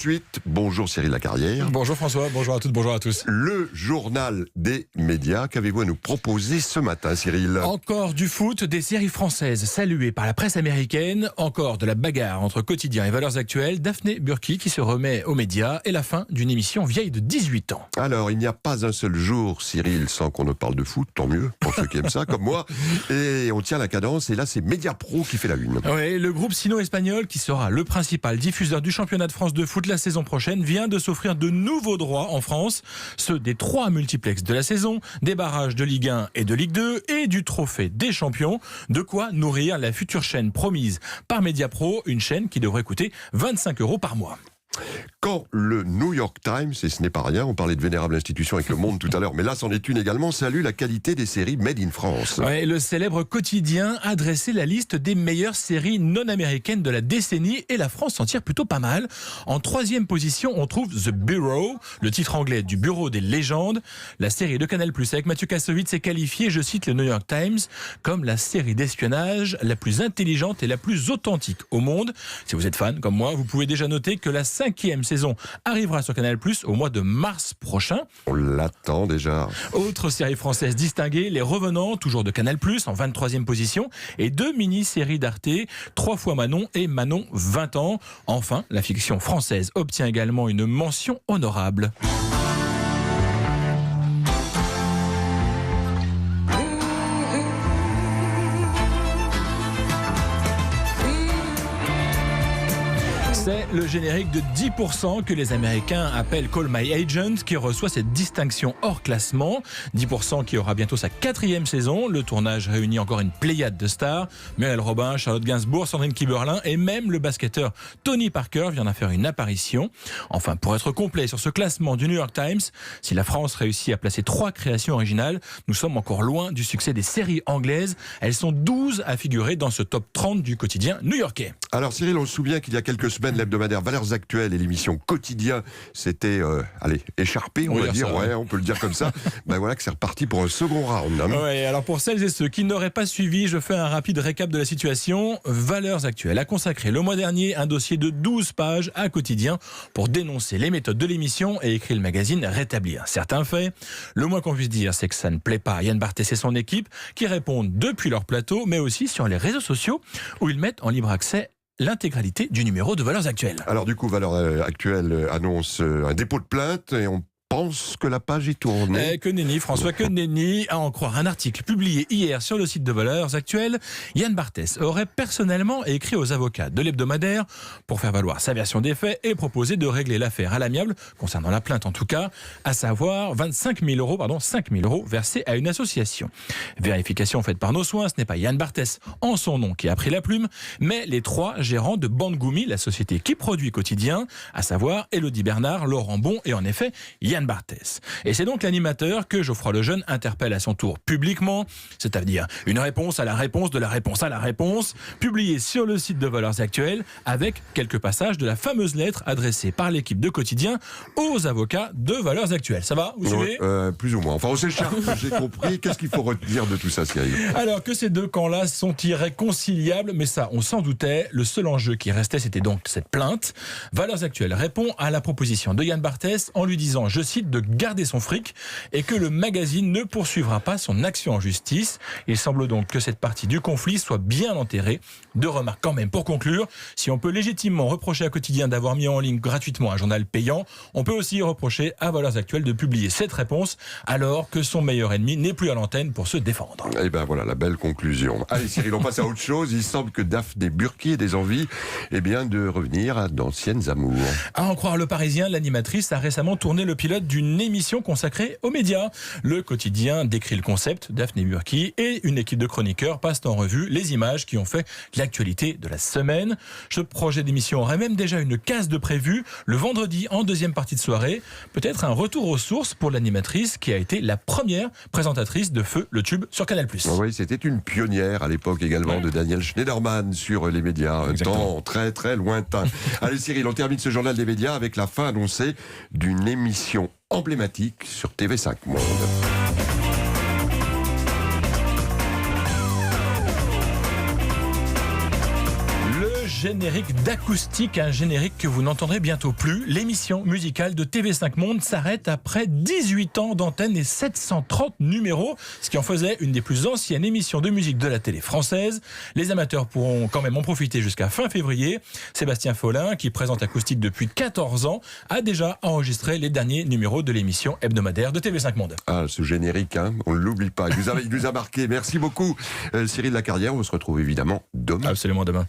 Suite, bonjour Cyril Lacarrière. Bonjour François, bonjour à toutes, bonjour à tous. Le journal des médias, qu'avez-vous à nous proposer ce matin, Cyril? Encore du foot, des séries françaises saluées par la presse américaine, encore de la bagarre entre Quotidien et Valeurs Actuelles, Daphné Burki qui se remet aux médias et la fin d'une émission vieille de 18 ans. Alors, il n'y a pas un seul jour, Cyril, sans qu'on ne parle de foot, tant mieux, pour ceux qui aiment ça, comme moi. Et on tient la cadence, et là c'est Mediapro qui fait la une. Oui, le groupe sino-espagnol, qui sera le principal diffuseur du championnat de France de foot la saison prochaine, vient de s'offrir de nouveaux droits en France, ceux des 3 multiplex de la saison, des barrages de Ligue 1 et de Ligue 2 et du trophée des champions, de quoi nourrir la future chaîne promise par Mediapro, une chaîne qui devrait coûter 25 € par mois. Quand le New York Times, et ce n'est pas rien, on parlait de vénérable institution avec Le Monde tout à l'heure, mais là c'en est une également, salue la qualité des séries Made in France. Ouais, le célèbre quotidien a dressé la liste des meilleures séries non américaines de la décennie et la France s'en tire plutôt pas mal. En 3e position, on trouve The Bureau, le titre anglais du Bureau des légendes. La série de Canal+ avec Mathieu Kassovitz est qualifiée, je cite le New York Times, comme la série d'espionnage la plus intelligente et la plus authentique au monde. Si vous êtes fan comme moi, vous pouvez déjà noter que la 5e saison arrivera sur Canal+ au mois de mars prochain. On l'attend déjà. Autre série française distinguée, Les Revenants, toujours de Canal+, en 23e position, et 2 mini-séries d'Arte, 3 fois Manon et Manon 20 ans. Enfin, la fiction française obtient également une mention honorable. C'est le générique de 10% que les Américains appellent Call My Agent qui reçoit cette distinction hors classement. 10% qui aura bientôt sa 4e saison. Le tournage réunit encore une pléiade de stars. Muriel Robin, Charlotte Gainsbourg, Sandrine Kiberlin et même le basketteur Tony Parker vient d'en faire une apparition. Enfin, pour être complet sur ce classement du New York Times, si la France réussit à placer 3 créations originales, nous sommes encore loin du succès des séries anglaises. Elles sont 12 à figurer dans ce top 30 du quotidien new-yorkais. Alors Cyril, on se souvient qu'il y a quelques semaines, l'hebdomadaire Valeurs Actuelles et l'émission Quotidien s'étaient écharpés, on va dire, ça, ouais, on peut le dire comme ça. Ben voilà que c'est reparti pour un second round. Hein. Ouais, alors pour celles et ceux qui n'auraient pas suivi, je fais un rapide récap de la situation. Valeurs Actuelles a consacré le mois dernier un dossier de 12 pages à Quotidien pour dénoncer les méthodes de l'émission et écrit le magazine Rétablir certains faits. Le moins qu'on puisse dire, c'est que ça ne plaît pas à Yann Barthès et son équipe qui répondent depuis leur plateau, mais aussi sur les réseaux sociaux où ils mettent en libre accès l'intégralité du numéro de Valeurs Actuelles. Alors du coup, Valeurs Actuelles annonce un dépôt de plainte et on pense que la page est tournée. Que nenni, François, que nenni. À en croire un article publié hier sur le site de Valeurs Actuelles, Yann Barthès aurait personnellement écrit aux avocats de l'hebdomadaire pour faire valoir sa version des faits et proposer de régler l'affaire à l'amiable, concernant la plainte en tout cas, à savoir 5 000 € versés à une association. Vérification faite par nos soins, ce n'est pas Yann Barthès en son nom qui a pris la plume, mais les 3 gérants de Bangoumi, la société qui produit Quotidien, à savoir Élodie Bernard, Laurent Bon et en effet Yann Barthès. Et c'est donc l'animateur que Geoffroy Lejeune interpelle à son tour publiquement, c'est-à-dire une réponse à la réponse de la réponse à la réponse, publiée sur le site de Valeurs Actuelles avec quelques passages de la fameuse lettre adressée par l'équipe de Quotidien aux avocats de Valeurs Actuelles. Ça va? Vous suivez? Plus ou moins. Enfin, on s'écharpe, j'ai compris. Qu'est-ce qu'il faut retenir de tout ça, Cyril? Alors que ces deux camps-là sont irréconciliables, mais ça, on s'en doutait. Le seul enjeu qui restait, c'était donc cette plainte. Valeurs Actuelles répond à la proposition de Yann Barthès en lui disant, je cite, de garder son fric et que le magazine ne poursuivra pas son action en justice. Il semble donc que cette partie du conflit soit bien enterrée. 2 remarques quand même pour conclure. Si on peut légitimement reprocher à Quotidien d'avoir mis en ligne gratuitement un journal payant, on peut aussi reprocher à Valeurs Actuelles de publier cette réponse alors que son meilleur ennemi n'est plus à l'antenne pour se défendre. Et ben voilà la belle conclusion. Allez Cyril, on passe à autre chose. Il semble que Daphné Burki ait des envies de revenir à d'anciennes amours. À en croire Le Parisien, l'animatrice a récemment tourné le pilote d'une émission consacrée aux médias. Le Quotidien décrit le concept, Daphné Burki et une équipe de chroniqueurs passent en revue les images qui ont fait l'actualité de la semaine. Ce projet d'émission aurait même déjà une case de prévu le vendredi en 2e partie de soirée. Peut-être un retour aux sources pour l'animatrice qui a été la première présentatrice de Feu le Tube sur Canal+. Oui, c'était une pionnière à l'époque également de Daniel Schneiderman sur les médias. Un temps très très lointain. Allez Cyril, on termine ce journal des médias avec la fin annoncée d'une émission emblématique sur TV5 Monde. générique d'acoustique, un générique que vous n'entendrez bientôt plus. L'émission musicale de TV5 Monde s'arrête après 18 ans d'antenne et 730 numéros, ce qui en faisait une des plus anciennes émissions de musique de la télé française. Les amateurs pourront quand même en profiter jusqu'à fin février. Sébastien Follin, qui présente Acoustique depuis 14 ans, a déjà enregistré les derniers numéros de l'émission hebdomadaire de TV5 Monde. Ah, ce générique, hein, on ne l'oublie pas. Il nous a marqué. Merci beaucoup, Cyril Lacarrière. On se retrouve évidemment demain. Absolument demain.